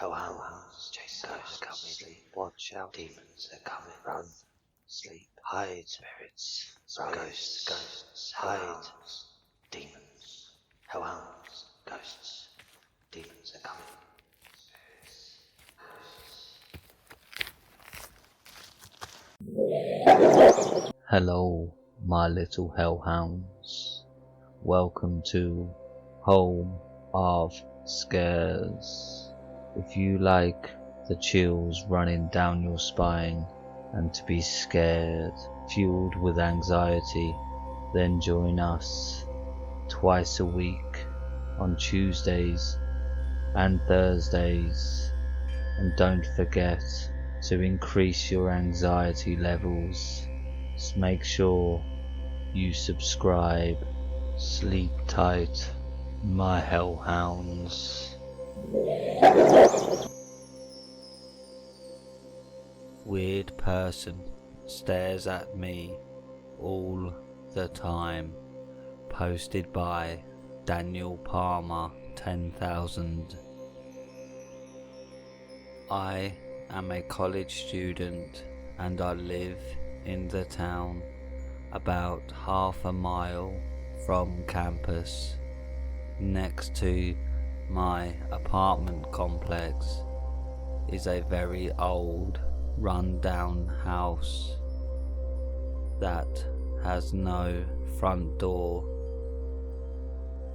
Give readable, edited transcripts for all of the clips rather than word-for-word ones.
hounds, chase ghosts, come sleep, watch out, demons are coming, run, sleep, hide, spirits, ghosts, hide, demons, hounds, ghosts, demons are coming. Hello, my little hellhounds. Welcome to Home of Scares. If you like the chills running down your spine and to be scared, fueled with anxiety, then join us twice a week on Tuesdays and Thursdays. And don't forget to increase your anxiety levels. Just make sure you subscribe. Sleep tight, my hellhounds. Weird person stares at me all the time. Posted by Daniel Palmer 10,000. I am a college student and I live in the town about half a mile from campus. Next to my apartment complex is a very old, run-down house that has no front door.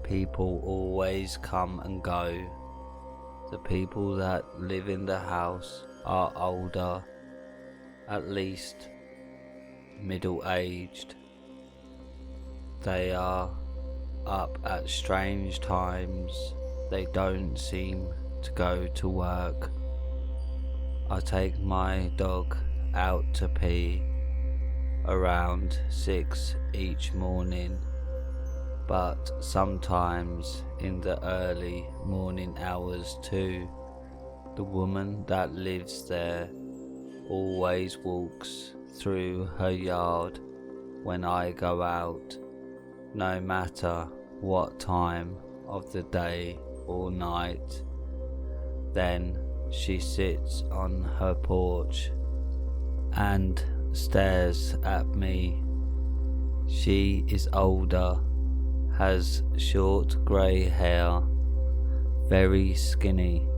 People always come and go. The people that live in the house are older, at least middle-aged. They are up at strange times. They don't seem to go to work. I take my dog out to pee around 6 each morning, but sometimes in the early morning hours too. The woman that lives there always walks through her yard when I go out, no matter what time of the day or night. Then she sits on her porch and stares at me. She is older, has short grey hair, very skinny.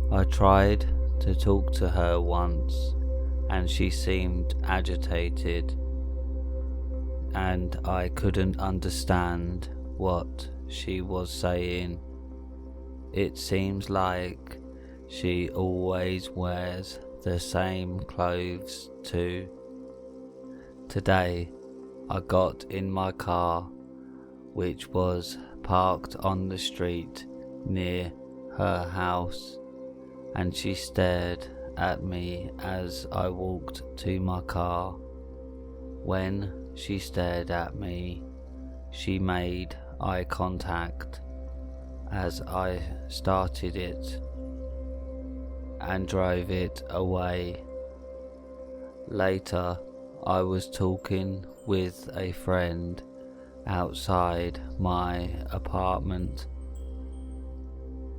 I tried to talk to her once and she seemed agitated and I couldn't understand what she was saying. It seems like she always wears the same clothes too. Today I got in my car, which was parked on the street near her house, and she stared at me as I walked to my car. When she stared at me, she made eye contact as I started it and drove it away. Later, I was talking with a friend outside my apartment,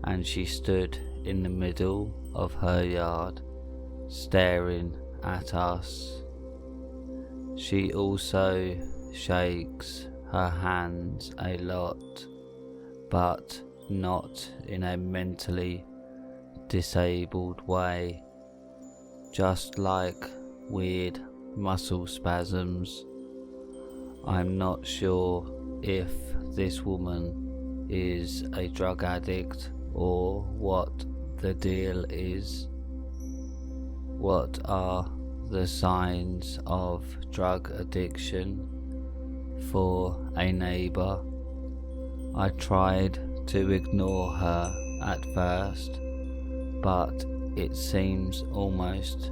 and she stood in the middle of her yard staring at us. She also shakes her hands a lot, but not in a mentally disabled way, just like weird muscle spasms. I'm not sure if this woman is a drug addict or what the deal is. What are the signs of drug addiction for a neighbour? I tried to ignore her at first, but it seems almost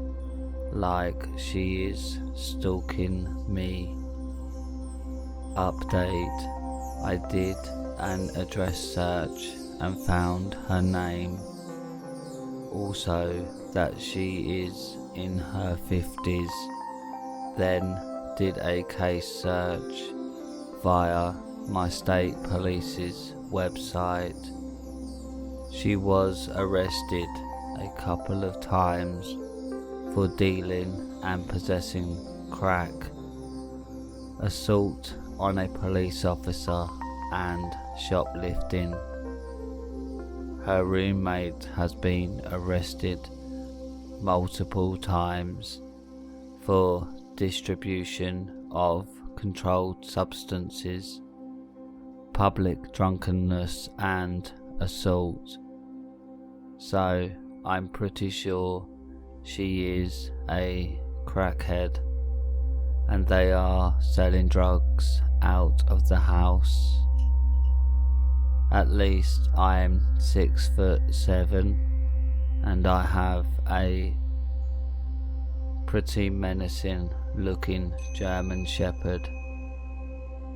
like she is stalking me. Update: I did an address search and found her name. Also that she is in her 50s. Then did a case search via my state police's website. She was arrested a couple of times for dealing and possessing crack, assault on a police officer, and shoplifting. Her roommate has been arrested multiple times for distribution of controlled substances, public drunkenness, and assault. So I'm pretty sure she is a crackhead, and they are selling drugs out of the house. At least I'm 6'7", and I have a pretty menacing looking German Shepherd,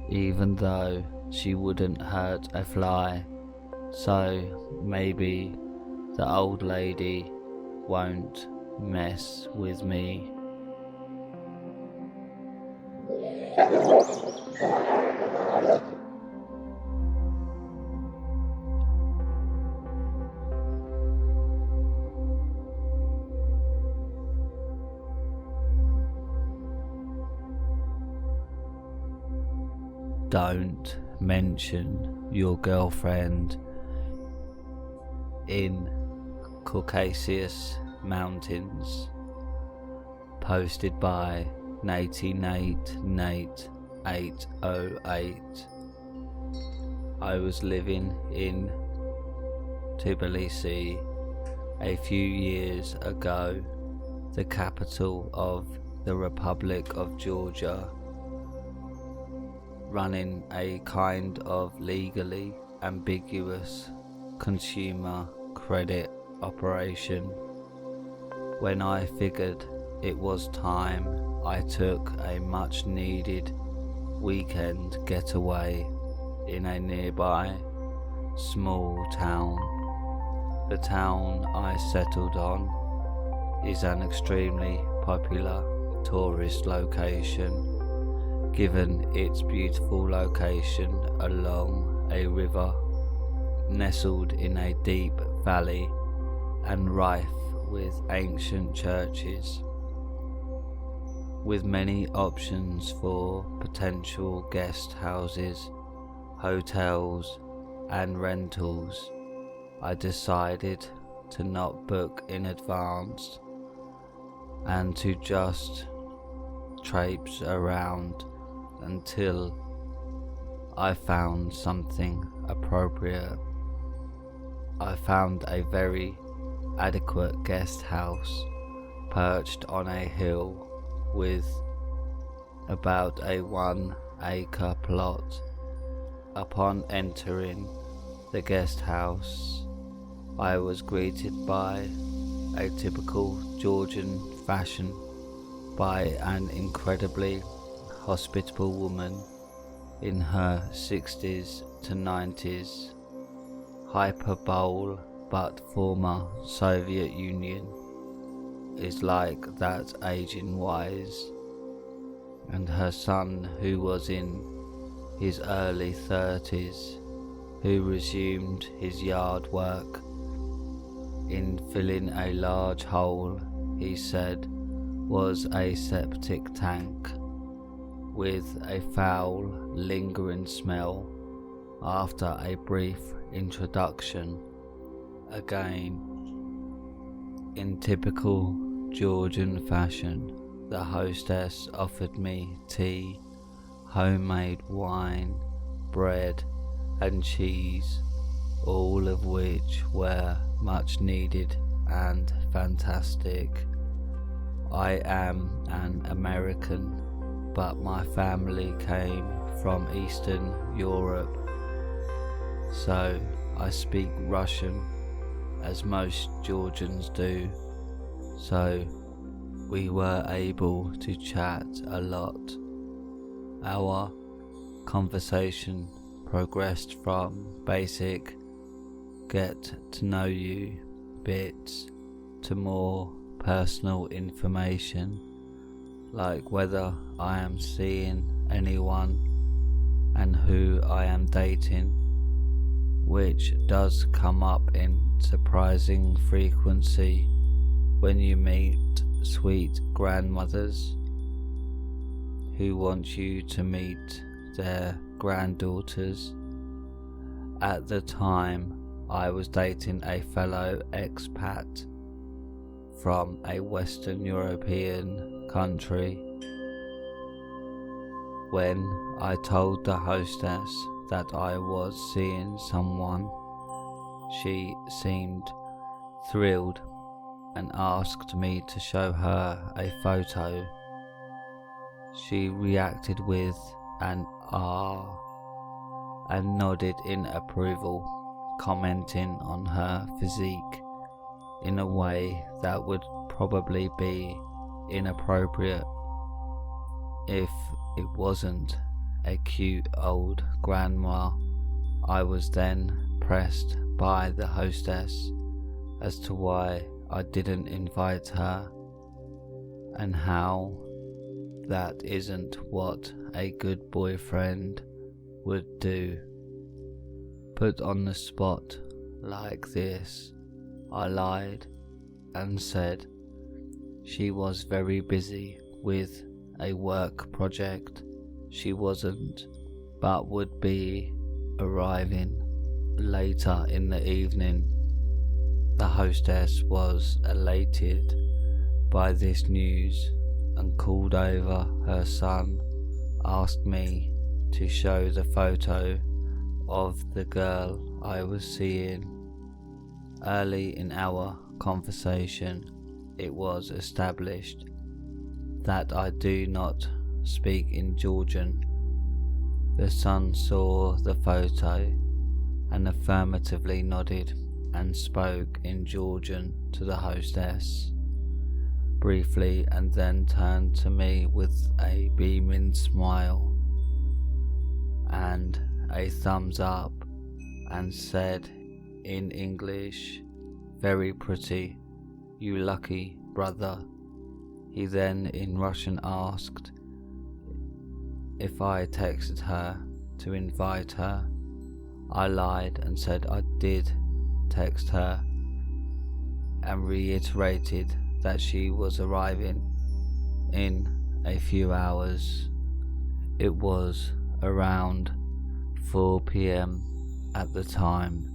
even though she wouldn't hurt a fly, so maybe the old lady won't mess with me. Don't mention your girlfriend in Caucasus Mountains. Posted by Nate808. I was living in Tbilisi a few years ago, the capital of the Republic of Georgia, running a kind of legally ambiguous consumer credit operation. When I figured it was time, I took a much needed weekend getaway in a nearby small town. The town I settled on is an extremely popular tourist location, given its beautiful location along a river, nestled in a deep valley and rife with ancient churches, with many options for potential guest houses, hotels and rentals. I decided to not book in advance and to just traipse around until I found something appropriate. I found a very adequate guest house perched on a hill with about a 1-acre plot. Upon entering the guest house, I was greeted by a typical Georgian fashion by an incredibly hospitable woman in her 60s to 90s, hyperbole, but former Soviet Union is like that aging wise, and her son, who was in his early 30s, who resumed his yard work in filling a large hole he said was a septic tank, with a foul, lingering smell. After a brief introduction, again in typical Georgian fashion, the hostess offered me tea, homemade wine, bread and cheese, all of which were much needed and fantastic. I am an American, but my family came from Eastern Europe, so I speak Russian, as most Georgians do, so we were able to chat a lot. Our conversation progressed from basic get to know you bits to more personal information, like whether I am seeing anyone and who I am dating, which does come up in surprising frequency when you meet sweet grandmothers who want you to meet their granddaughters. At the time, I was dating a fellow expat from a Western European country. When I told the hostess that I was seeing someone, she seemed thrilled and asked me to show her a photo. She reacted with an "ah" and nodded in approval, commenting on her physique in a way that would probably be inappropriate if it wasn't a cute old grandma. I was then pressed by the hostess as to why I didn't invite her and how that isn't what a good boyfriend would do. Put on the spot like this, I lied and said she was very busy with a work project. She wasn't, but would be arriving later in the evening. The hostess was elated by this news and called over her son, asked me to show the photo of the girl I was seeing. Early in our conversation, it was established that I do not speak in Georgian. The son saw the photo and affirmatively nodded and spoke in Georgian to the hostess briefly, and then turned to me with a beaming smile and a thumbs up and said in English, "Very pretty, you lucky brother." He then in Russian asked if I texted her to invite her. I lied and said I did text her and reiterated that she was arriving in a few hours. It was around 4 p.m. at the time,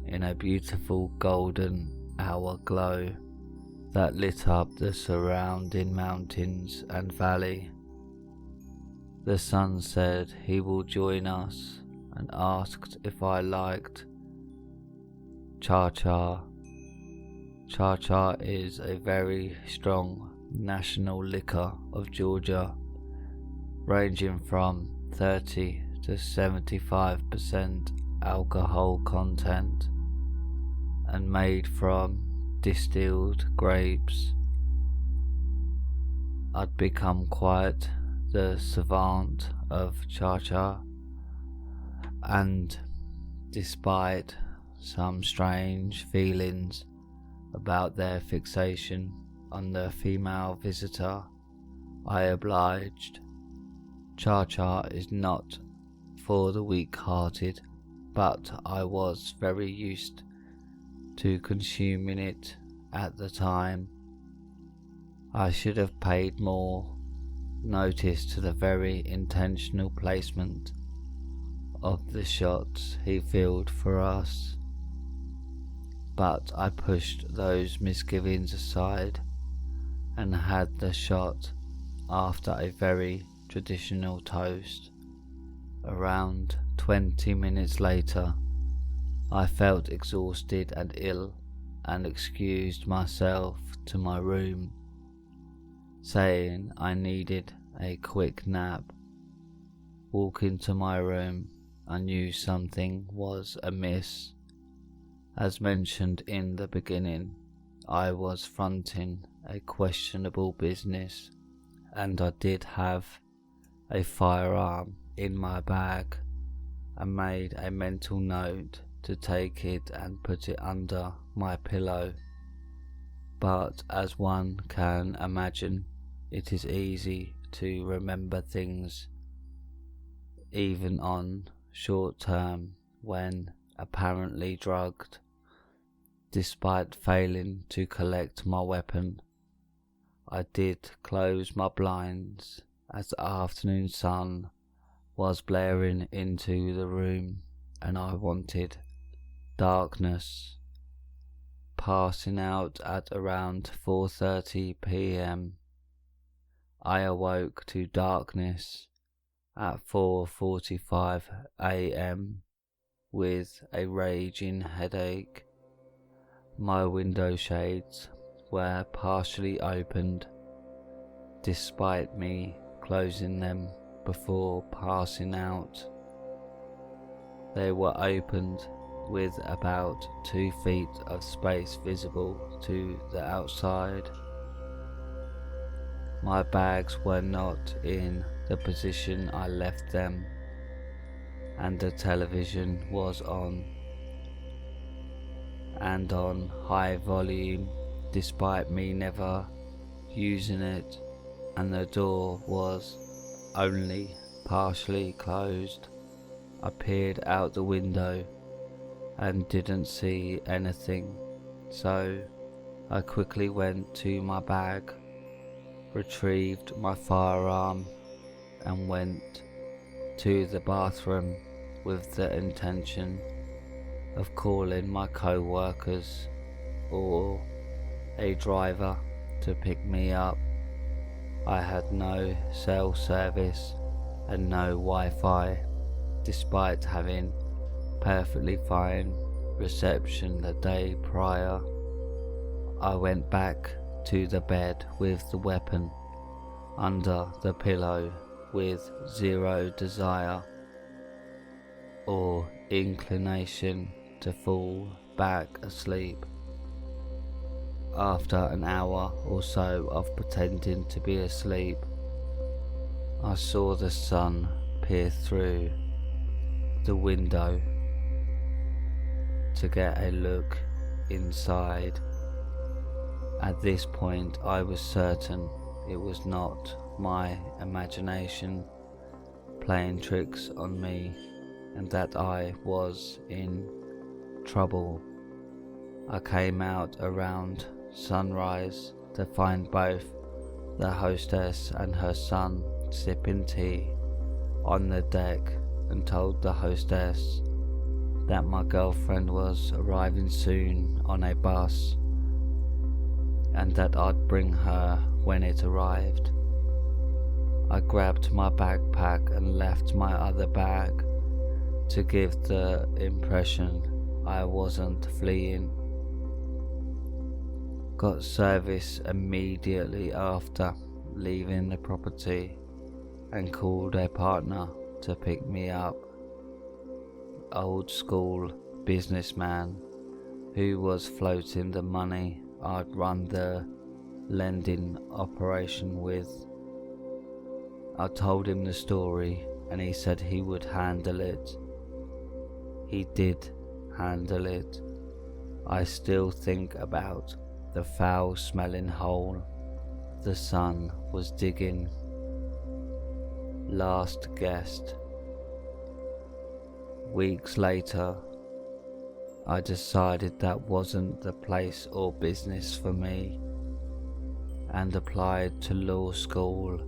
in a beautiful golden hour glow that lit up the surrounding mountains and valley. The son said he will join us and asked if I liked cha-cha. Cha-cha is a very strong national liquor of Georgia, ranging from 30 to 75% alcohol content and made from distilled grapes. I'd become quite the savant of cha-cha, and despite some strange feelings about their fixation on the female visitor, I obliged. Cha-cha is not for the weak-hearted, but I was very used to consuming it at the time. I should have paid more notice to the very intentional placement of the shots he filled for us, but I pushed those misgivings aside and had the shot after a very traditional toast. Around 20 minutes later, I felt exhausted and ill and excused myself to my room, saying I needed a quick nap. Walking to my room, I knew something was amiss. As mentioned in the beginning, I was fronting a questionable business, and I did have a firearm in my bag. I made a mental note to take it and put it under my pillow, but as one can imagine, it is easy to remember things even on short term when apparently drugged. Despite failing to collect my weapon, I did close my blinds as the afternoon sun was blaring into the room, and I wanted darkness. Passing out at around 4:30 p.m. I awoke to darkness at 4:45 a.m. with a raging headache. My window shades were partially opened, despite me closing them before passing out. They were opened with about 2 feet of space visible to the outside. My bags were not in the position I left them, and the television was on, and on high volume despite me never using it, and the door was only partially closed. I peered out the window and didn't see anything, so I quickly went to my bag, retrieved my firearm and went to the bathroom with the intention of calling my co-workers or a driver to pick me up. I had no cell service and no Wi-Fi, despite having perfectly fine reception the day prior. I went back to the bed with the weapon under the pillow with zero desire or inclination to fall back asleep. After an hour or so of pretending to be asleep, I saw the sun peer through the window to get a look inside. At this point I was certain it was not my imagination playing tricks on me and that I was in trouble. I came out around sunrise to find both the hostess and her son sipping tea on the deck, and told the hostess that my girlfriend was arriving soon on a bus and that I'd bring her when it arrived. I grabbed my backpack and left my other bag to give the impression I wasn't fleeing. Got service immediately after leaving the property and called a partner to pick me up. Old school businessman who was floating the money I'd run the lending operation with. I told him the story and he said he would handle it. He did handle it. I still think about the foul-smelling hole the son was digging. Last guest. Weeks later, I decided that wasn't the place or business for me and applied to law school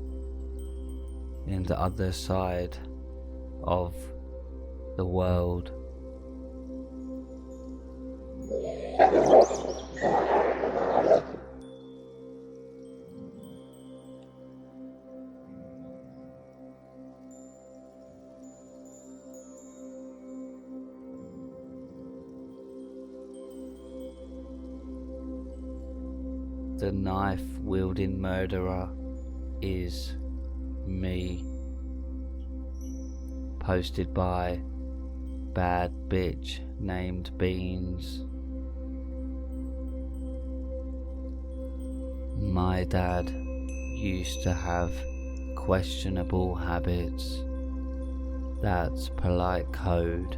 in the other side of the world. The knife-wielding murderer is me. Posted by BadBitchNamedBeans. My dad used to have questionable habits. That's polite code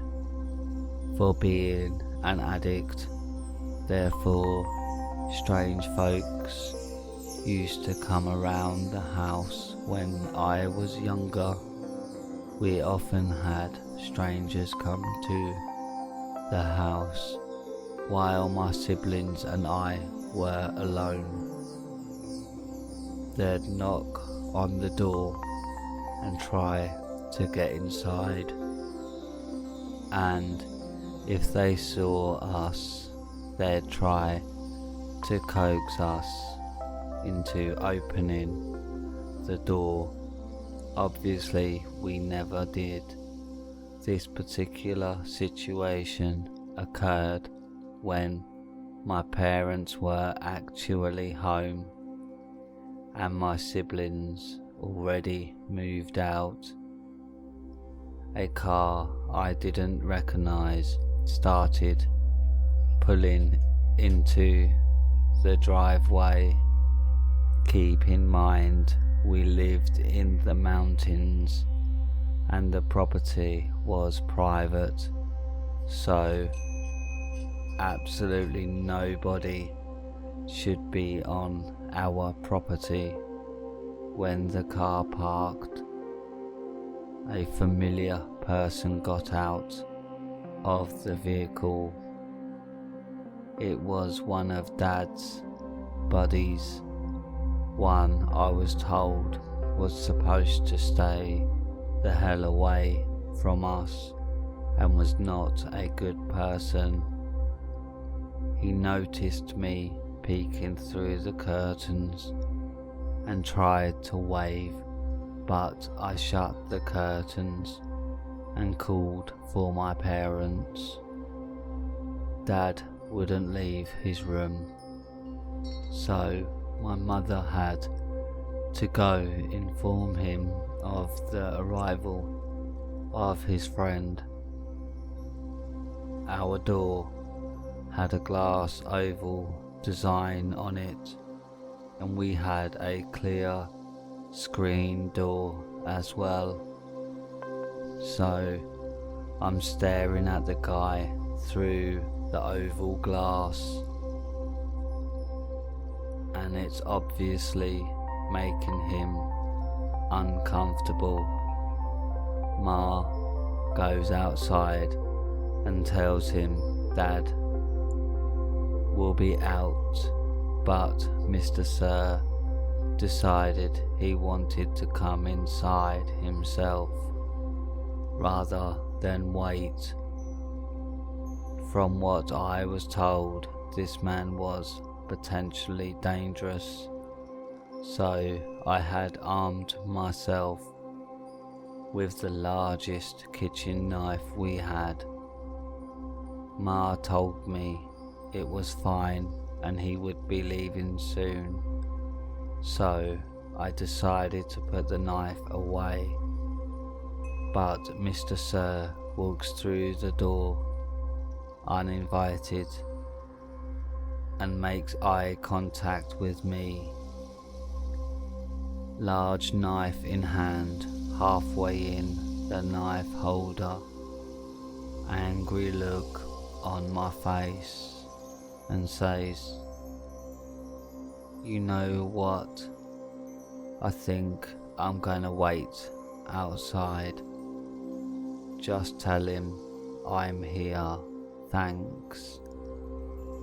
for being an addict. Therefore, strange folks used to come around the house when I was younger. We often had strangers come to the house while my siblings and I were alone. They'd knock on the door and try to get inside, and if they saw us, they'd try to coax us into opening the door. Obviously, we never did. This particular situation occurred when my parents were actually home and my siblings already moved out. A car I didn't recognize started pulling into the driveway. Keep in mind, we lived in the mountains and the property was private, so absolutely nobody should be on our property. When the car parked, a familiar person got out of the vehicle. It was one of Dad's buddies, one I was told was supposed to stay the hell away from us and was not a good person. He noticed me peeking through the curtains and tried to wave, but I shut the curtains and called for my parents. Dad wouldn't leave his room, so my mother had to go inform him of the arrival of his friend. Our door had a glass oval design on it, and we had a clear screen door as well. So I'm staring at the guy through the oval glass, and it's obviously making him uncomfortable. Ma goes outside and tells him Dad will be out, but Mr. Sir decided he wanted to come inside himself rather than wait. From what I was told, this man was potentially dangerous, so I had armed myself with the largest kitchen knife we had. Ma told me it was fine and he would be leaving soon, so I decided to put the knife away. But Mr. Sir walks through the door uninvited and makes eye contact with me, large knife in hand, halfway in the knife holder, angry look on my face, and says, "You know what? I think I'm gonna wait outside. Just tell him I'm here, thanks,"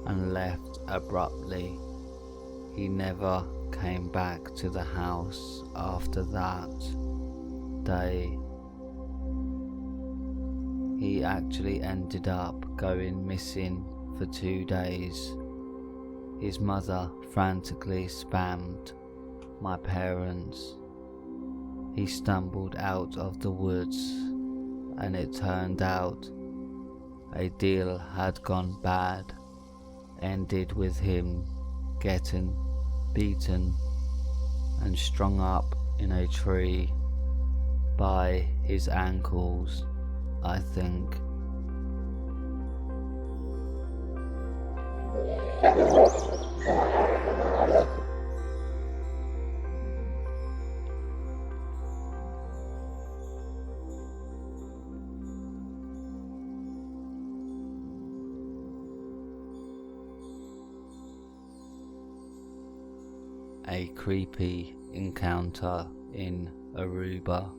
and left abruptly. He never came back to the house after that day. He actually ended up going missing for 2 days. His mother frantically spammed my parents. He stumbled out of the woods, and it turned out a deal had gone bad, ended with him getting beaten and strung up in a tree by his ankles, I think. A creepy encounter in Aruba,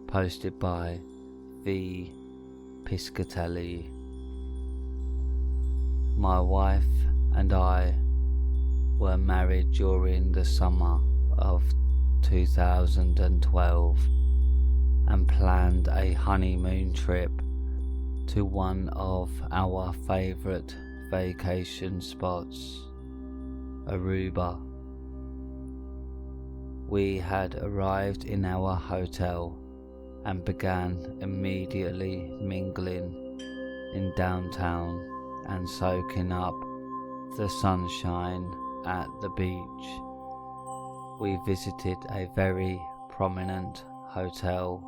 posted by VPiscitelli My wife and I were married during the summer of 2012 and planned a honeymoon trip to one of our favourite vacation spots, Aruba. We had arrived in our hotel and began immediately mingling in downtown and soaking up the sunshine at the beach. We visited a very prominent hotel.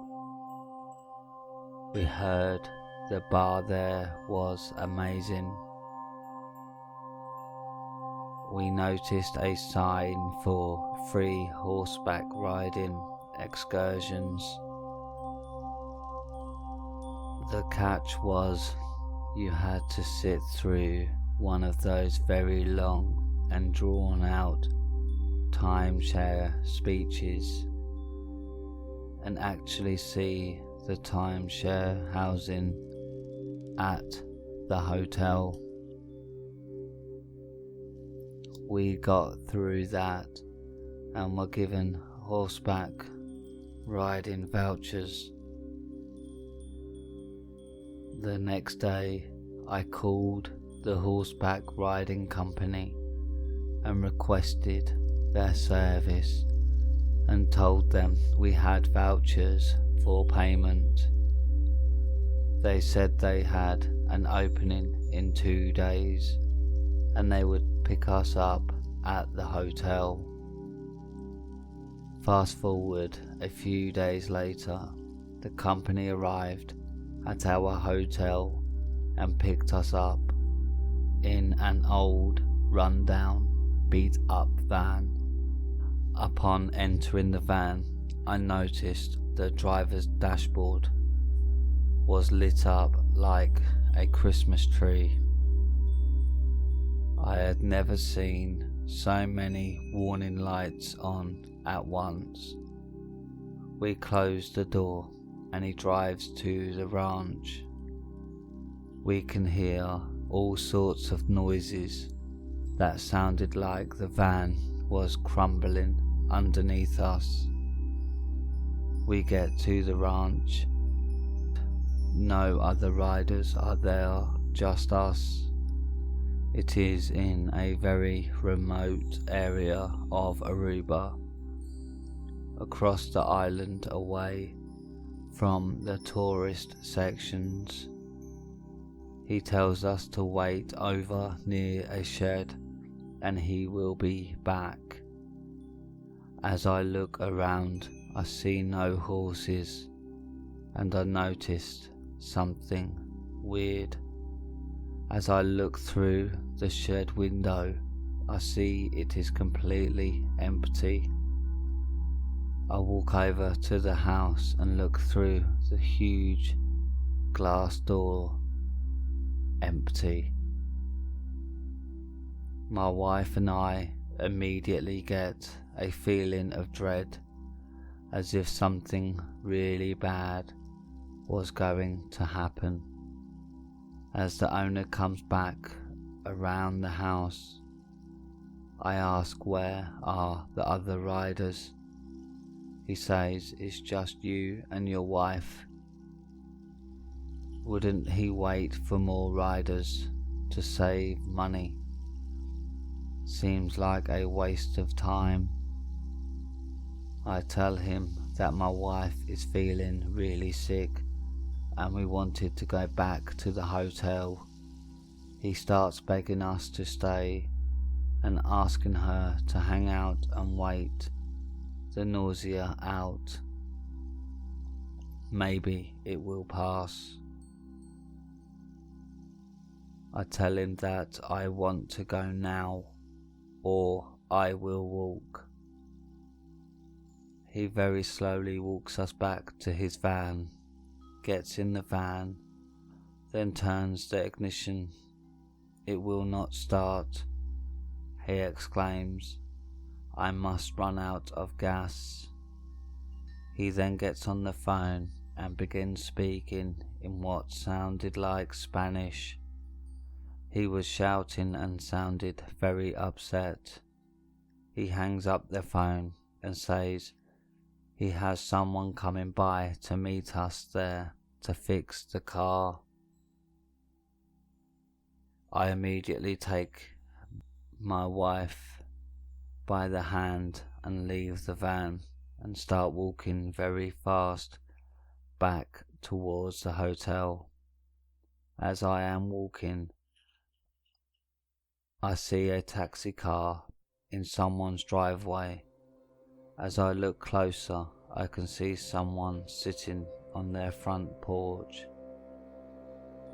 We heard the bar there was amazing. We noticed a sign for free horseback riding excursions. The catch was you had to sit through one of those very long and drawn out timeshare speeches and actually see the timeshare housing at the hotel. We got through that and were given horseback riding vouchers. The next day I called the horseback riding company and requested their service and told them we had vouchers for payment. They said they had an opening in 2 days and they would pick us up at the hotel. Fast forward a few days later, the company arrived at our hotel and picked us up in an old, run-down, beat-up van. Upon entering the van, I noticed the driver's dashboard was lit up like a Christmas tree. I had never seen so many warning lights on at once. We closed the door and he drives to the ranch. We can hear all sorts of noises that sounded like the van was crumbling underneath us. We get to the ranch. No other riders are there, just us. It is in a very remote area of Aruba, across the island away from the tourist sections. He tells us to wait over near a shed and he will be back. As I look around, I see no horses and I noticed something weird. As I look through the shed window, I see it is completely empty. I walk over to the house and look through the huge glass door. Empty. My wife and I immediately get a feeling of dread, as if something really bad was going to happen. As the owner comes back around the house, I ask where are the other riders. He says it's just you and your wife. Wouldn't he wait for more riders to save money? Seems like a waste of time. I tell him that my wife is feeling really sick and we wanted to go back to the hotel. He starts begging us to stay and asking her to hang out and wait the nausea out. Maybe it will pass. I tell him that I want to go now or I will walk. He very slowly walks us back to his van, gets in the van, then turns the ignition. It will not start. He exclaims, "I must run out of gas." He then gets on the phone and begins speaking in what sounded like Spanish. He was shouting and sounded very upset. He hangs up the phone and says he has someone coming by to meet us there to fix the car. I immediately take my wife by the hand and leave the van and start walking very fast back towards the hotel. As I am walking, I see a taxi car in someone's driveway. As I look closer, I can see someone sitting on their front porch.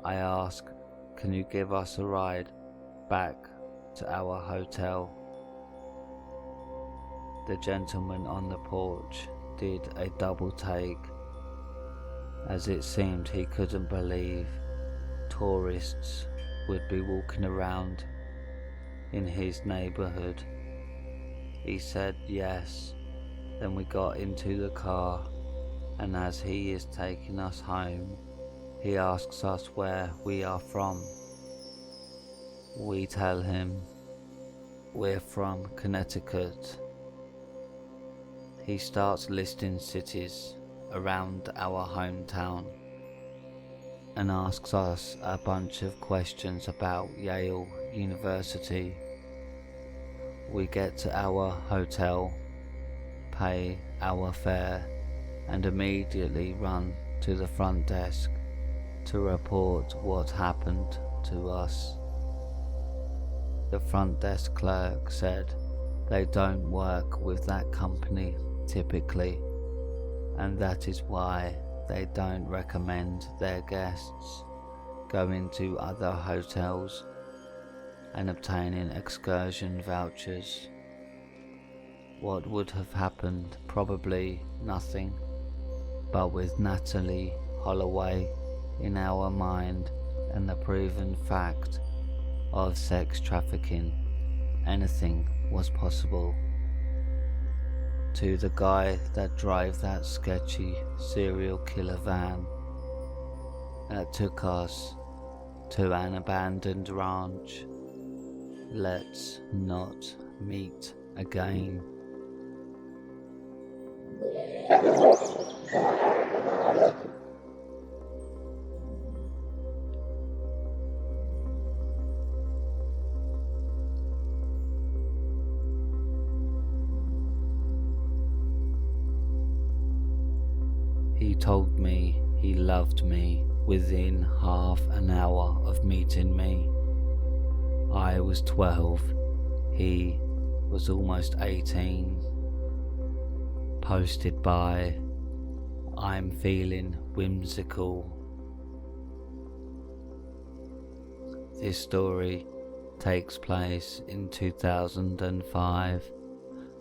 I ask, "Can you give us a ride back to our hotel?" The gentleman on the porch did a double take, as it seemed he couldn't believe tourists would be walking around in his neighborhood. He said yes. Then we got into the car, and as he is taking us home, he asks us where we are from. We tell him we're from Connecticut. He starts listing cities around our hometown and asks us a bunch of questions about Yale University. We get to our hotel, pay our fare, and immediately run to the front desk to report what happened to us. The front desk clerk said they don't work with that company typically, and that is why they don't recommend their guests going to other hotels and obtaining excursion vouchers. What would have happened? Probably nothing, but with Natalie Holloway in our mind and the proven fact of sex trafficking, anything was possible. To the guy that drove that sketchy serial killer van that took us to an abandoned ranch, let's not meet again. He told me he loved me within half an hour of meeting me. I was 12, he was almost 18. Posted by ImFeelingWhimsical. This story takes place in 2005.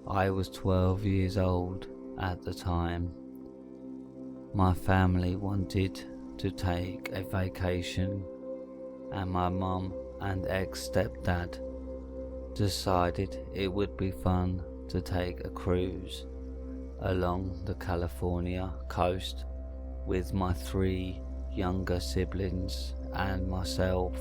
I was 12 years old at the time. My family wanted to take a vacation, and my mum and ex-stepdad decided it would be fun to take a cruise along the California coast with my 3 younger siblings and myself.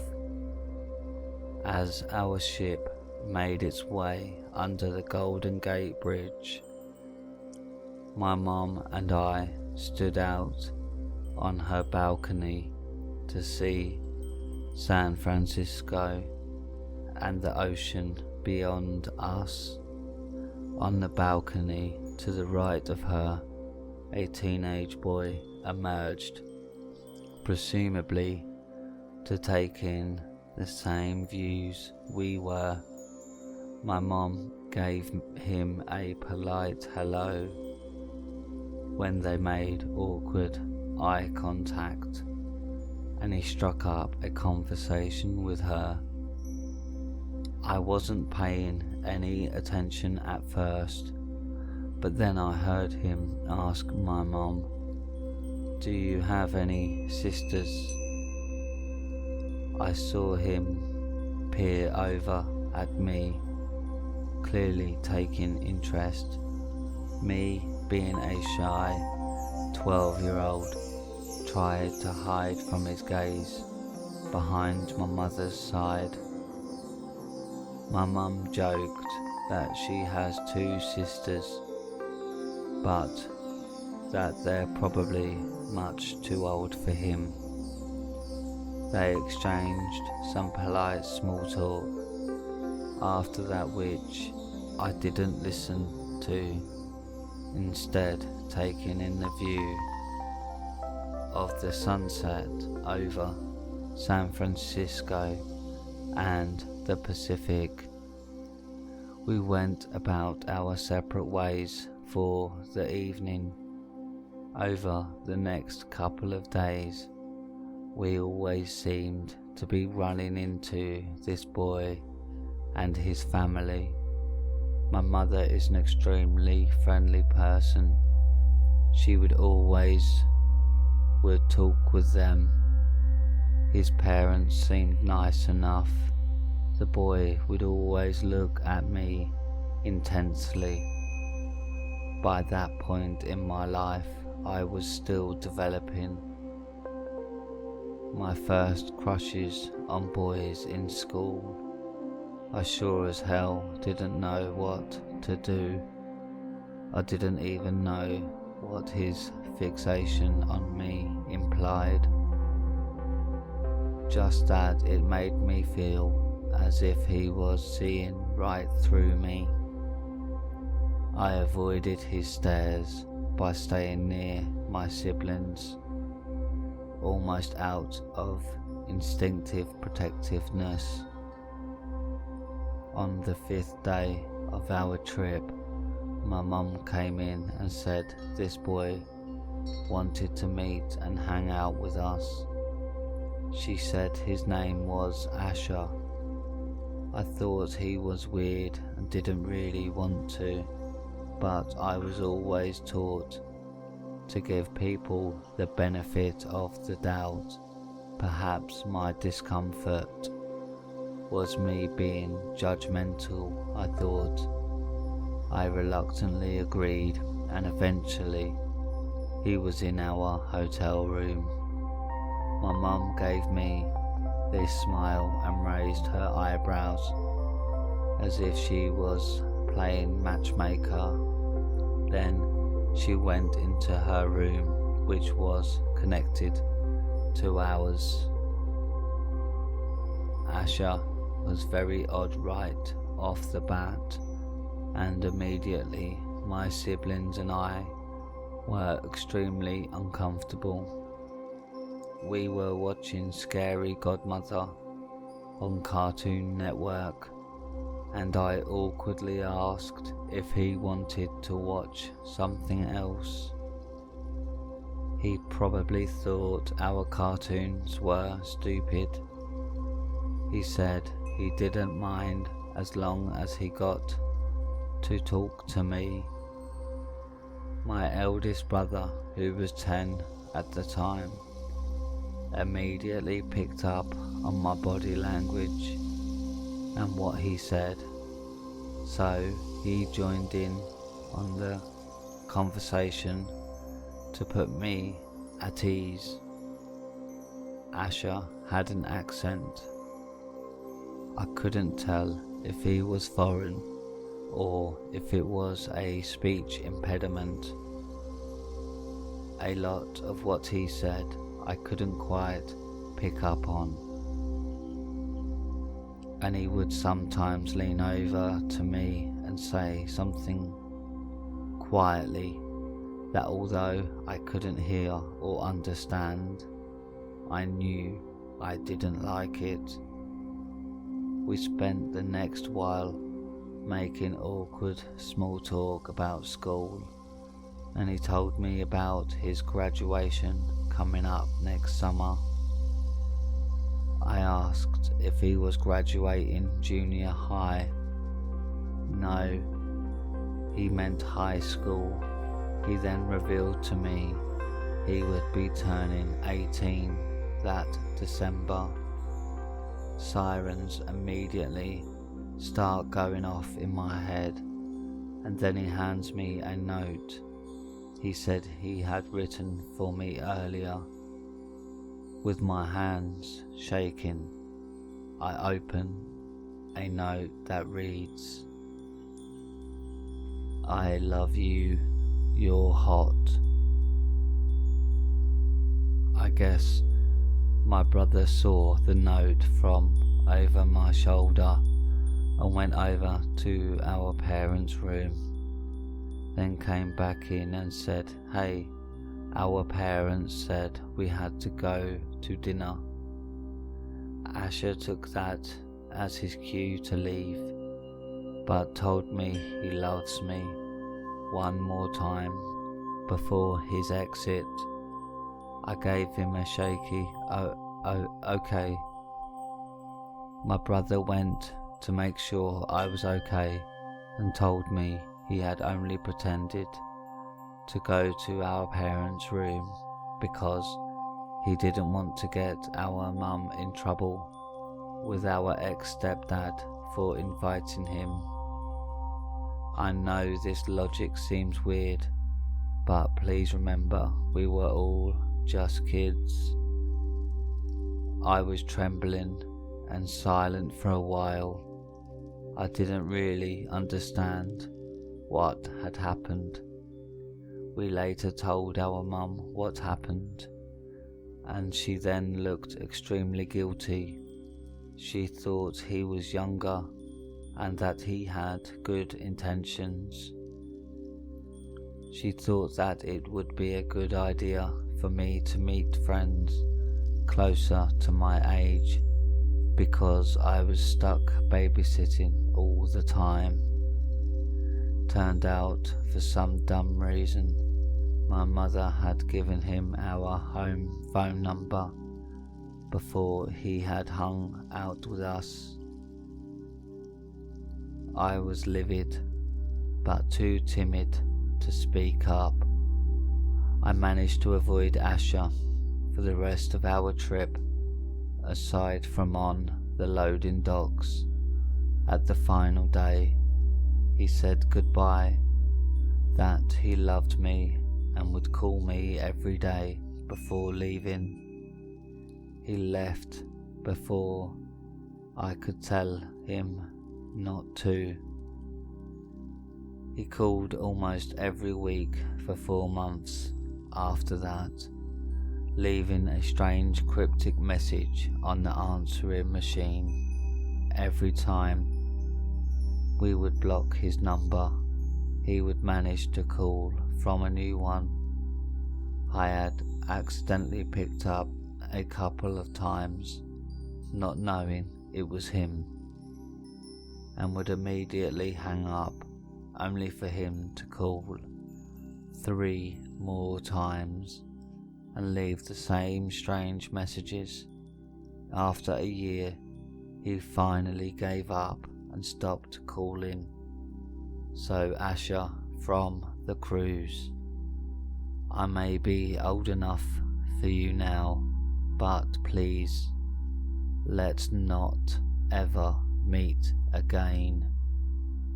As our ship made its way under the Golden Gate Bridge, my mum and I stood out on her balcony to see San Francisco and the ocean beyond us. On the balcony to the right of her, a teenage boy emerged, presumably to take in the same views we were. My mom gave him a polite hello when they made awkward eye contact, and he struck up a conversation with her. I wasn't paying any attention at first, but then I heard him ask my mom, "Do you have any sisters?" I saw him peer over at me, clearly taking interest. Me, being a shy 12-year-old, tried to hide from his gaze, behind my mother's side. My mum joked that she has 2 sisters, but that they're probably much too old for him. They exchanged some polite small talk, after that which I didn't listen to, instead taking in the view of the sunset over San Francisco and the Pacific. We went about our separate ways for the evening. Over the next couple of days, we always seemed to be running into this boy and his family. My mother is an extremely friendly person. She would talk with them. His parents seemed nice enough. The boy would always look at me intensely. By that point in my life, I was still developing. My first crushes on boys in school. I sure as hell didn't know what to do. I didn't even know what his fixation on me implied. Just that it made me feel as if he was seeing right through me. I avoided his stares by staying near my siblings, almost out of instinctive protectiveness. On the 5th day of our trip, my mum came in and said this boy wanted to meet and hang out with us. She said his name was Asher. I thought he was weird and didn't really want to, but I was always taught to give people the benefit of the doubt. Perhaps my discomfort was me being judgmental, I thought. I reluctantly agreed, and eventually he was in our hotel room. My mum gave me this smile and raised her eyebrows as if she was playing matchmaker. Then she went into her room, which was connected to ours. Asher was very odd right off the bat, and immediately my siblings and I were extremely uncomfortable. We were watching Scary Godmother on Cartoon Network, and I awkwardly asked if he wanted to watch something else. He probably thought our cartoons were stupid. He said he didn't mind as long as he got to talk to me. My eldest brother, who was 10 at the time, immediately picked up on my body language and what he said, so he joined in on the conversation to put me at ease. Asher had an accent. I couldn't tell if he was foreign or if it was a speech impediment. A lot of what he said I couldn't quite pick up on, and he would sometimes lean over to me and say something quietly that, although I couldn't hear or understand, I knew I didn't like it. We spent the next while making awkward small talk about school, and he told me about his graduation coming up next summer. I asked if he was graduating junior high. No, he meant high school. He then revealed to me he would be turning 18 that December. Sirens immediately start going off in my head, and then he hands me a note he said he had written for me earlier. With my hands shaking, I open a note that reads, "I love you, you're hot." I guess my brother saw the note from over my shoulder and went over to our parents' room, then came back in and said, "Hey, our parents said we had to go to dinner." Asher took that as his cue to leave, but told me he loves me one more time before his exit. I gave him a shaky, okay. My brother went to make sure I was okay and told me he had only pretended to go to our parents' room because he didn't want to get our mum in trouble with our ex-stepdad for inviting him. I know this logic seems weird, but please remember we were all just kids. I was trembling and silent for a while. I didn't really understand what had happened. We later told our mum what happened, and she then looked extremely guilty. She thought he was younger and that he had good intentions. She thought that it would be a good idea for me to meet friends closer to my age because I was stuck babysitting all the time. Turned out, for some dumb reason, my mother had given him our home phone number before he had hung out with us. I was livid, but too timid to speak up. I managed to avoid Asher for the rest of our trip, aside from on the loading docks. At the final day, he said goodbye, that he loved me and would call me every day before leaving. He left before I could tell him not to. He called almost every week for 4 months after that, leaving a strange cryptic message on the answering machine. Every time we would block his number, he would manage to call from a new one. I had accidentally picked up a couple of times, not knowing it was him, and would immediately hang up, only for him to call 3 more times and leave the same strange messages. After a year, he finally gave up and stopped calling. So Asher from the cruise, I may be old enough for you now, but please, let's not ever meet again,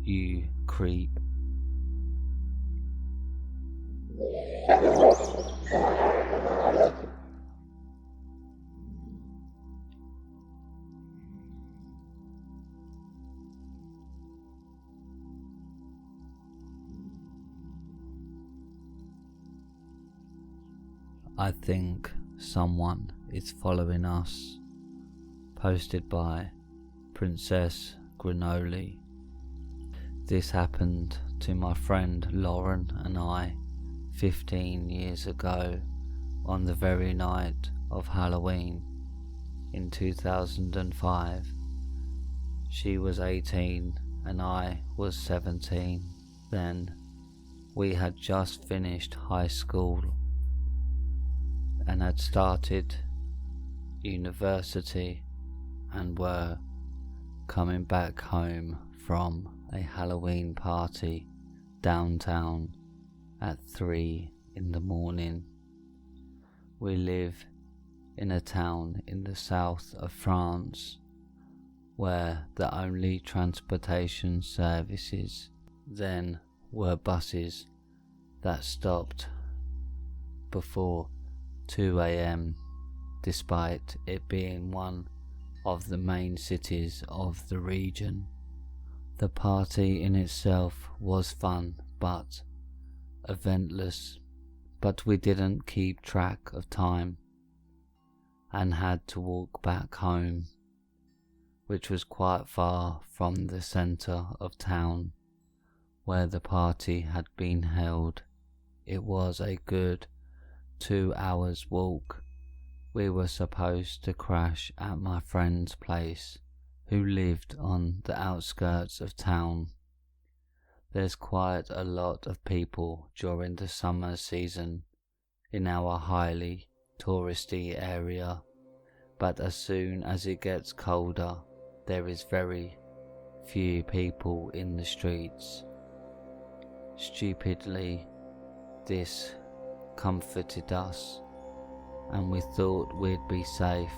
you creep. I think someone is following us. Posted by princessegrenouille. This happened to my friend Lauren and I 15 years ago on the very night of Halloween in 2005. She was 18 and I was 17 then. We had just finished high school and had started university and were coming back home from a Halloween party downtown at 3 in the morning. We live in a town in the south of France where the only transportation services then were buses that stopped before 2 a.m. despite it being one of the main cities of the region. The party in itself was fun but eventless, but we didn't keep track of time and had to walk back home, which was quite far from the centre of town where the party had been held. It was a good 2 hours walk. We were supposed to crash at my friend's place, who lived on the outskirts of town. There's quite a lot of people during the summer season in our highly touristy area, but as soon as it gets colder, there is very few people in the streets. Stupidly, this comforted us, and we thought we'd be safe,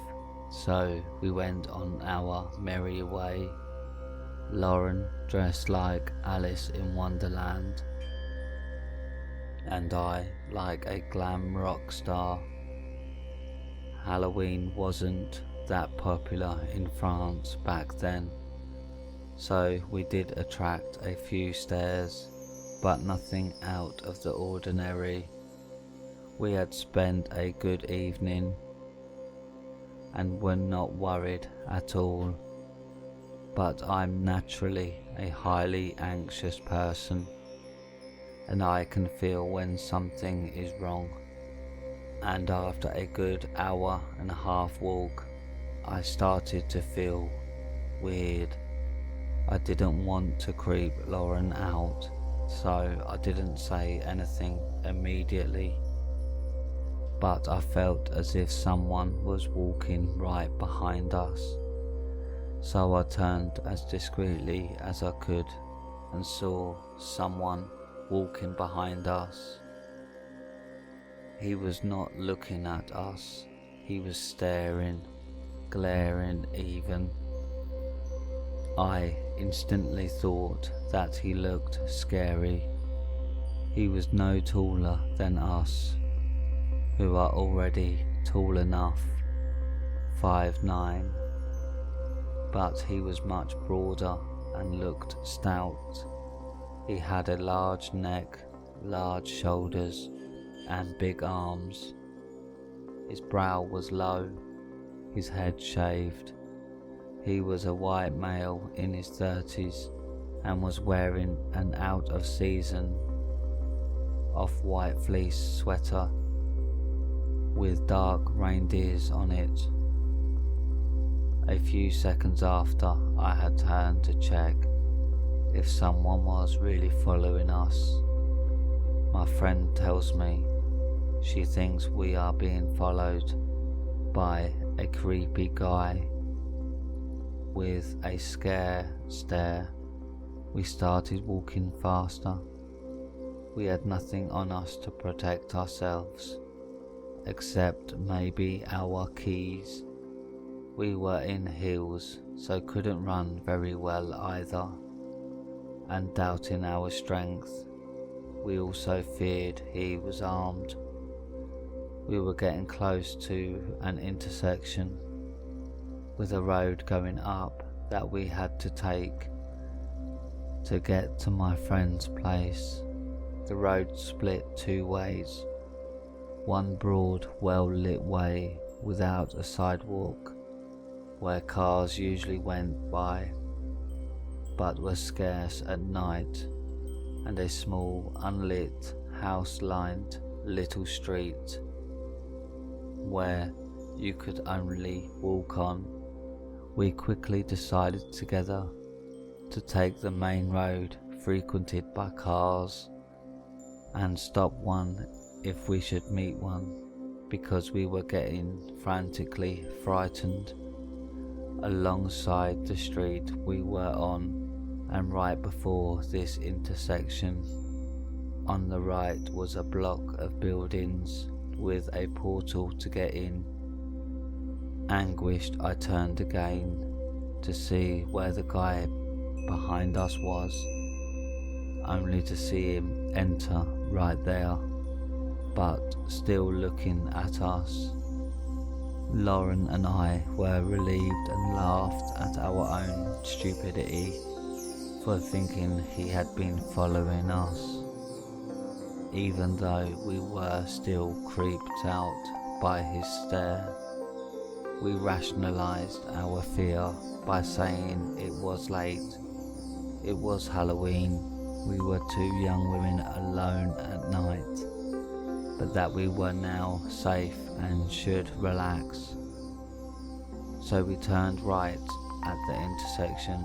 so we went on our merry way. Lauren dressed like Alice in Wonderland, and I like a glam rock star. Halloween wasn't that popular in France back then, so we did attract a few stares, but nothing out of the ordinary. We had spent a good evening and were not worried at all, but I'm naturally a highly anxious person, and I can feel when something is wrong. And after a good hour and a half walk, I started to feel weird. I didn't want to creep Lauren out, so I didn't say anything immediately, but I felt as if someone was walking right behind us, so I turned as discreetly as I could and saw someone walking behind us. He was not looking at us, he was staring, glaring even. I instantly thought that he looked scary. He was no taller than us, who are already tall enough, 5'9", but he was much broader and looked stout. He had a large neck, large shoulders, and big arms. His brow was low, his head shaved. He was a white male in his 30s and was wearing an out-of-season off-white fleece sweater with dark reindeers on it. A few seconds after, I had turned to check if someone was really following us. My friend tells me she thinks we are being followed by a creepy guy with a scare stare. We started walking faster. We had nothing on us to protect ourselves, except maybe our keys. We were in heels, so couldn't run very well either, and doubting our strength, we also feared he was armed. We were getting close to an intersection with a road going up that we had to take to get to my friend's place. The road split two ways, one broad, well-lit way without a sidewalk where cars usually went by but were scarce at night, and a small, unlit, house-lined little street where you could only walk on. We quickly decided together to take the main road frequented by cars and stop one if we should meet one, because we were getting frantically frightened. Alongside the street we were on, and right before this intersection, on the right was a block of buildings with a portal to get in. Anguished, I turned again to see where the guy behind us was, only to see him enter right there, but still looking at us. Lauren and I were relieved and laughed at our own stupidity for thinking he had been following us, even though we were still creeped out by his stare. We rationalized our fear by saying it was late, it was Halloween, we were two young women alone at night, but that we were now safe and should relax. So we turned right at the intersection,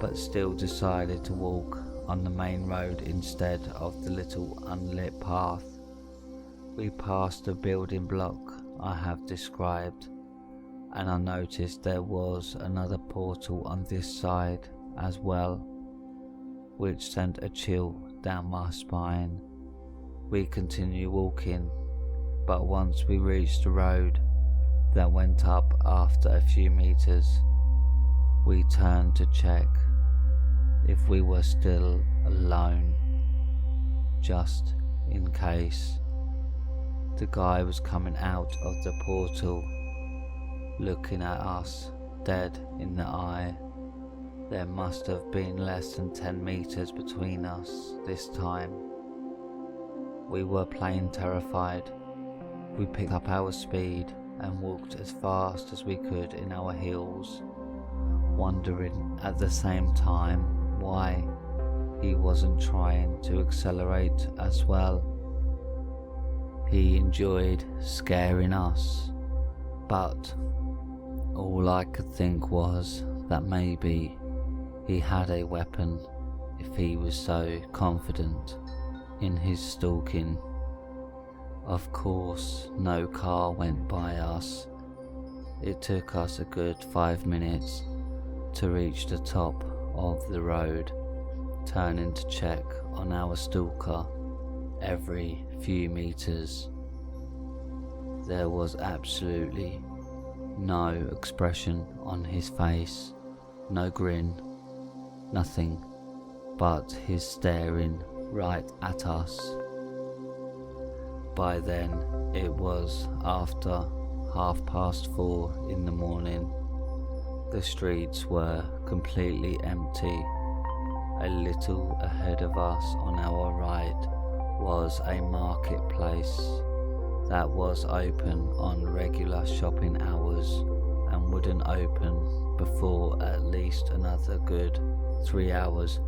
but still decided to walk on the main road instead of the little unlit path. We passed the building block I have described, and I noticed there was another portal on this side as well, which sent a chill down my spine. We continued walking, but once we reached the road that went up after a few meters, we turned to check if we were still alone, just in case. The guy was coming out of the portal, looking at us dead in the eye. There must have been less than 10 meters between us this time. We were plain terrified. We picked up our speed and walked as fast as we could in our heels, wondering at the same time why he wasn't trying to accelerate as well. He enjoyed scaring us, but all I could think was that maybe he had a weapon if he was so confident in his stalking. Of course, no car went by us. It took us a good 5 minutes to reach the top of the road, turning to check on our stalker every few meters. There was absolutely no expression on his face, no grin, nothing but his staring right at us. By then it was after 4:30 in the morning. The streets were completely empty. A little ahead of us on our right was a marketplace that was open on regular shopping hours and wouldn't open before at least another good 3 hours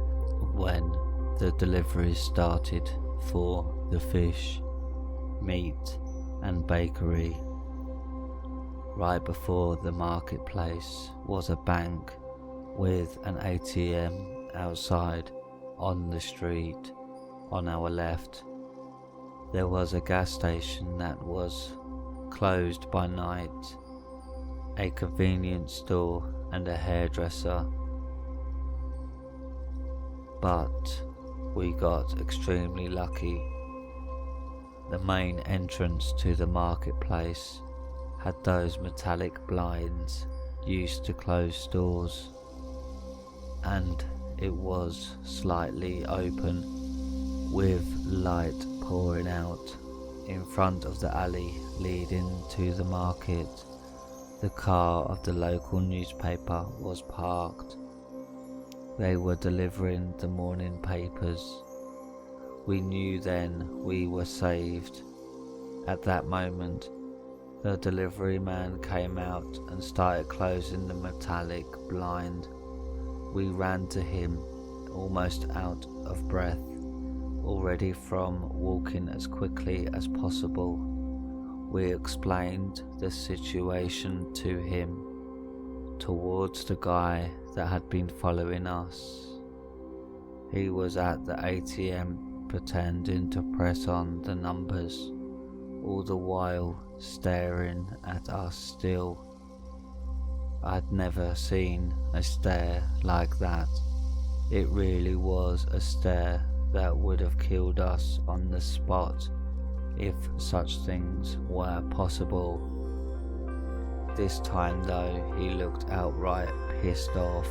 when the deliveries started for the fish, meat and bakery. Right before the marketplace was a bank with an ATM outside on the street. On our left, there was a gas station that was closed by night, a convenience store and a hairdresser. But we got extremely lucky. The main entrance to the marketplace had those metallic blinds used to close stores, and it was slightly open with light pouring out. In front of the alley leading to the market, the car of the local newspaper was parked. They were delivering the morning papers. We knew then we were saved. At that moment, the delivery man came out and started closing the metallic blind. We ran to him, almost out of breath, already from walking as quickly as possible. We explained the situation to him, towards the guy that had been following us. He was at the ATM pretending to press on the numbers, all the while staring at us still. I'd never seen a stare like that. It really was a stare that would have killed us on the spot if such things were possible. This time though, he looked outright pissed off.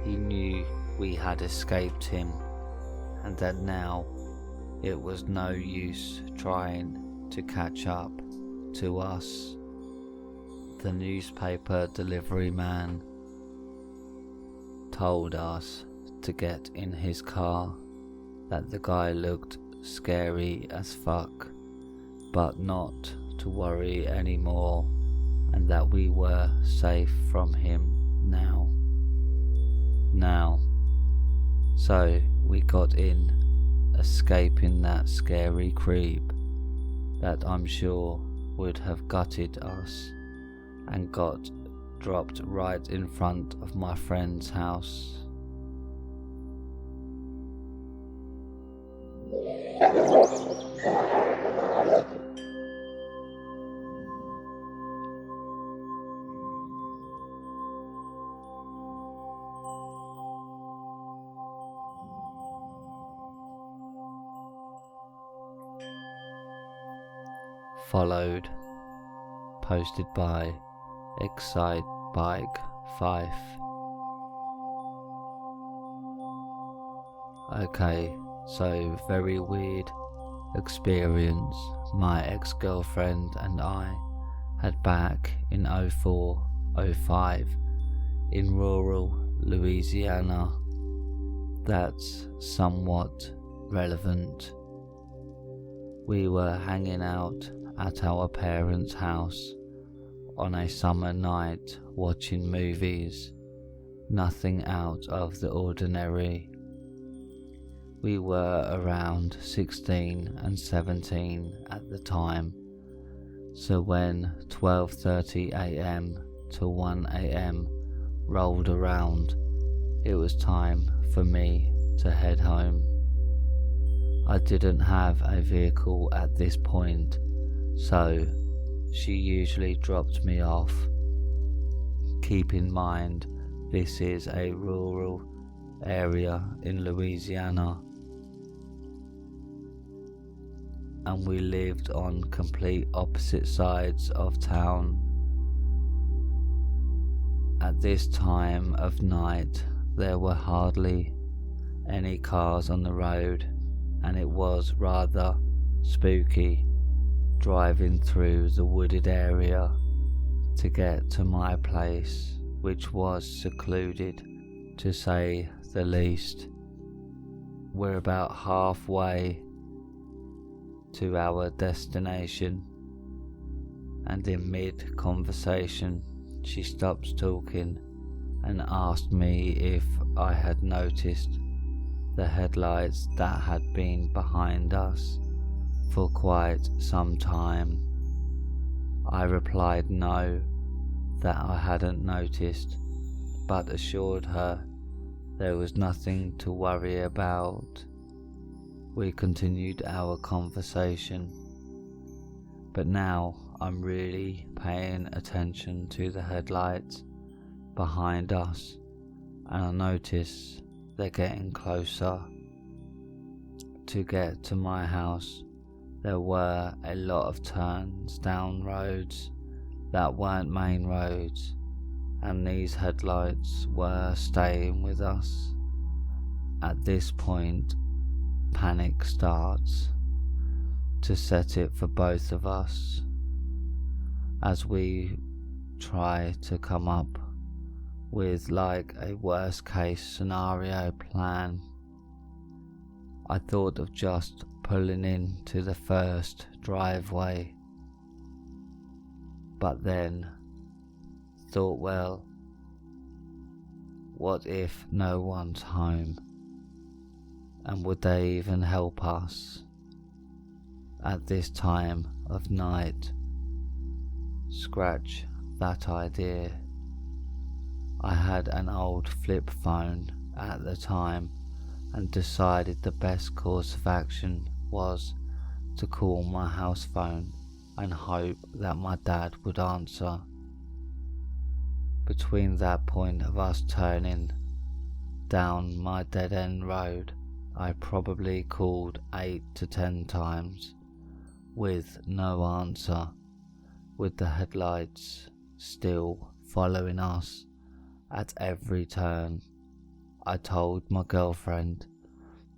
He knew we had escaped him, and that now it was no use trying to catch up to us. The newspaper delivery man told us to get in his car, that the guy looked scary as fuck, but not to worry anymore, and that we were safe from him now. So we got in, escaping that scary creep that I'm sure would have gutted us, and got dropped right in front of my friend's house. Followed, posted by ExciteBike5. Okay, so very weird experience my ex-girlfriend and I had back in 04-05 in rural Louisiana. That's somewhat relevant. We were hanging out at our parents' house on a summer night watching movies, nothing out of the ordinary. We were around 16 and 17 at the time, so when 12:30 AM to 1 AM rolled around, it was time for me to head home. I didn't have a vehicle at this point, so she usually dropped me off. Keep in mind, this is a rural area in Louisiana, and we lived on complete opposite sides of town. At this time of night, there were hardly any cars on the road, and it was rather spooky driving through the wooded area to get to my place, which was secluded, to say the least. We're about halfway to our destination, and in mid-conversation she stops talking and asked me if I had noticed the headlights that had been behind us for quite some time. I replied no, that I hadn't noticed, but assured her there was nothing to worry about. We continued our conversation, but now I'm really paying attention to the headlights behind us, and I notice they're getting closer. To get to my house, there were a lot of turns down roads that weren't main roads, and these headlights were staying with us. At this point, panic starts to set it for both of us as we try to come up with like a worst case scenario plan. I thought of just pulling into the first driveway, but then thought, well, what if no one's home, and would they even help us at this time of night? Scratch that idea. I had an old flip phone at the time and decided the best course of action was to call my house phone and hope that my dad would answer. Between that point of us turning down my dead-end road, I probably called 8 to 10 times with no answer, with the headlights still following us at every turn. I told my girlfriend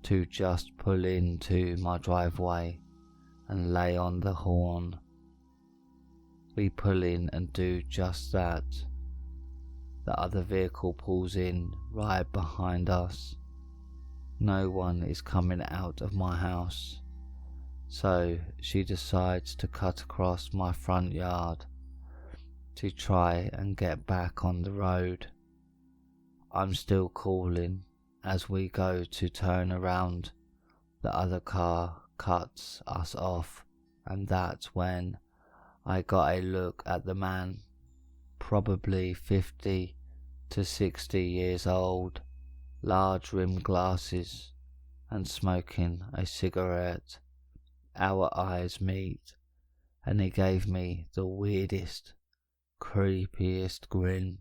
to just pull into my driveway and lay on the horn. We pull in and do just that. The other vehicle pulls in right behind us. No one is coming out of my house, so she decides to cut across my front yard to try and get back on the road. I'm still calling as we go to turn around. The other car cuts us off, and that's when I got a look at the man, probably 50 to 60 years old, large rimmed glasses, and smoking a cigarette. Our eyes meet, and he gave me the weirdest, creepiest grin,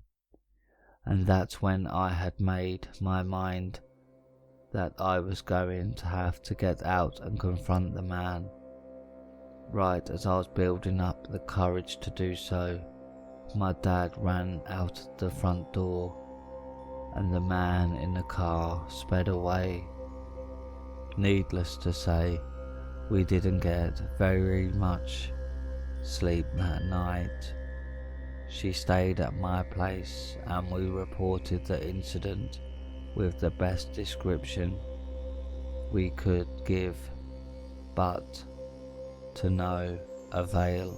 and that's when I had made my mind that I was going to have to get out and confront the man. Right as I was building up the courage to do so, my dad ran out the front door, and the man in the car sped away. Needless to say, we didn't get very much sleep that night. She stayed at my place, and we reported the incident with the best description we could give, but to no avail.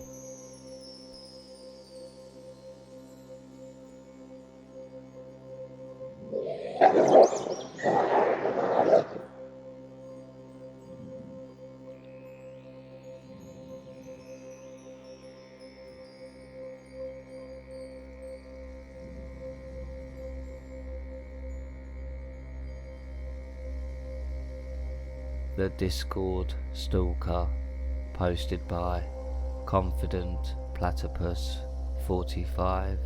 The Discord Stalker, posted by Confident Platypus 45.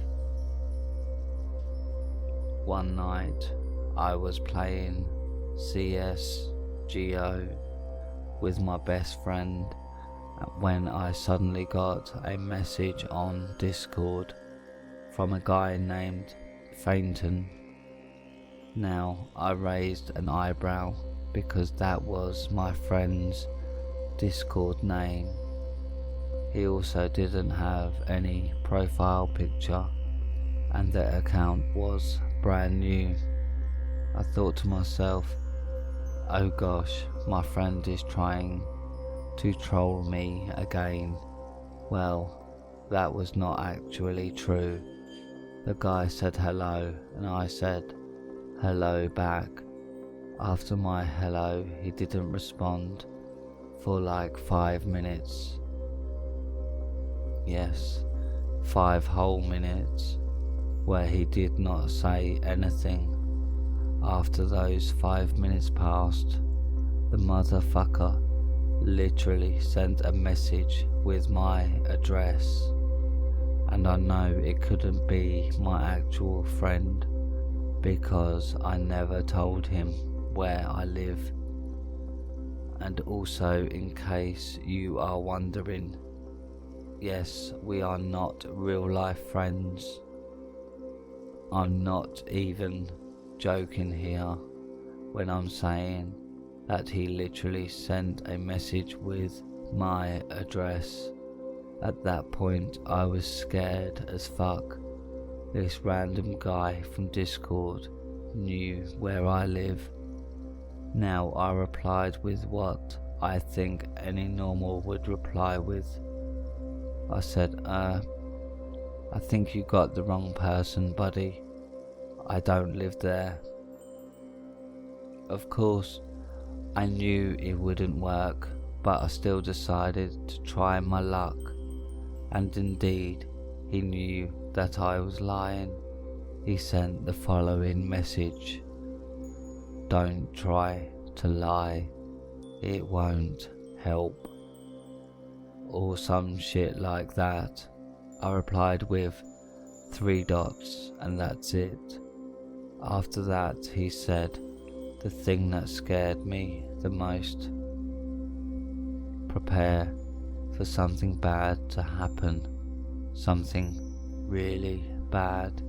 One night I was playing CSGO with my best friend when I suddenly got a message on Discord from a guy named Fainton. Now I raised an eyebrow because that was my friend's Discord name. He also didn't have any profile picture, and the account was brand new. I thought to myself, oh gosh, my friend is trying to troll me again. Well, that was not actually true. The guy said hello, and I said hello back. After my hello, he didn't respond for like 5 minutes. Yes, 5 whole minutes, where he did not say anything. After those 5 minutes passed, the motherfucker literally sent a message with my address, and I know it couldn't be my actual friend because I never told him where I live. And also, in case you are wondering, yes, we are not real life friends. I'm not even joking here when I'm saying that he literally sent a message with my address. At that point I was scared as fuck. This random guy from Discord knew where I live. Now I replied with what I think any normal would reply with. I said, I think you got the wrong person, buddy. I don't live there. Of course, I knew it wouldn't work, but I still decided to try my luck. And indeed, he knew that I was lying. He sent the following message: don't try to lie, it won't help. Or some shit like that. I replied with 3 dots and that's it. After that he said the thing that scared me the most: prepare for something bad to happen, something really bad.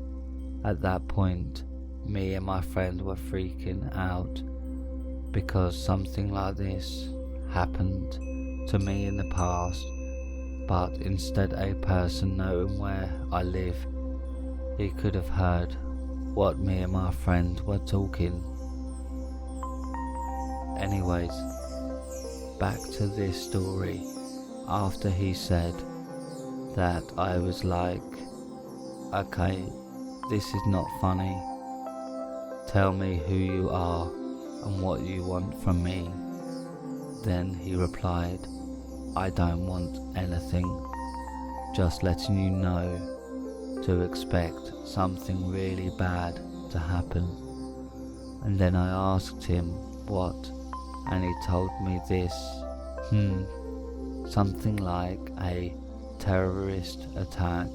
At that point, me and my friend were freaking out because something like this happened to me in the past, but instead a person knowing where I live, he could have heard what me and my friend were talking. Anyways, back to this story. After he said that, I was like, okay, this is not funny. Tell me who you are and what you want from me. Then he replied, I don't want anything, just letting you know to expect something really bad to happen. And then I asked him what, and he told me this, something like a terrorist attack.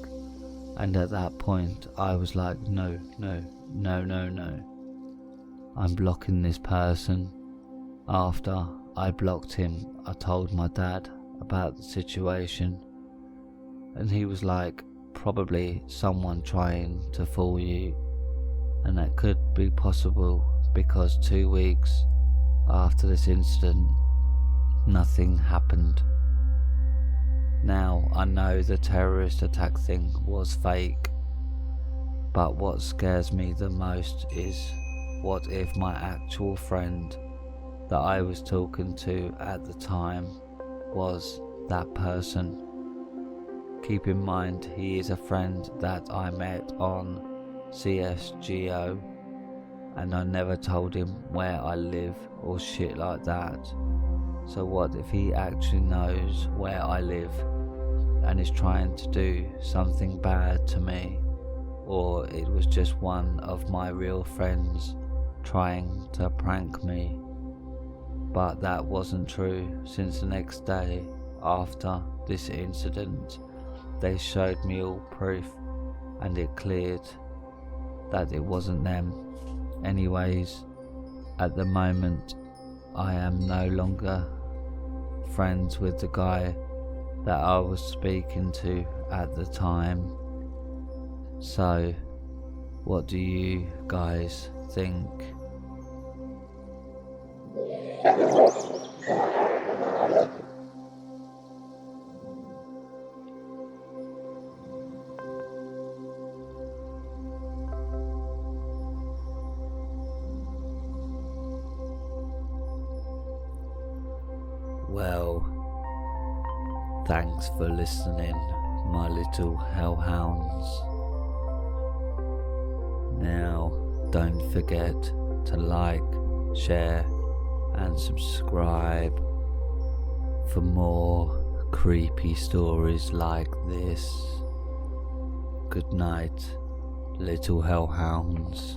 And at that point I was like, no, I'm blocking this person. After I blocked him, I told my dad about the situation, and he was like, probably someone trying to fool you, and that could be possible because 2 weeks after this incident, nothing happened. Now I know the terrorist attack thing was fake, but what scares me the most is, what if my actual friend that I was talking to at the time was that person? Keep in mind, he is a friend that I met on CSGO, and I never told him where I live or shit like that. So what if he actually knows where I live and is trying to do something bad to me, or it was just one of my real friends trying to prank me? But that wasn't true, since the next day after this incident they showed me all proof and it cleared that it wasn't them. Anyways, at the moment I am no longer friends with the guy that I was speaking to at the time. So what do you guys think? Well, thanks for listening, my little hellhounds. Now, don't forget to like, share and subscribe for more creepy stories like this. Good night, little hellhounds.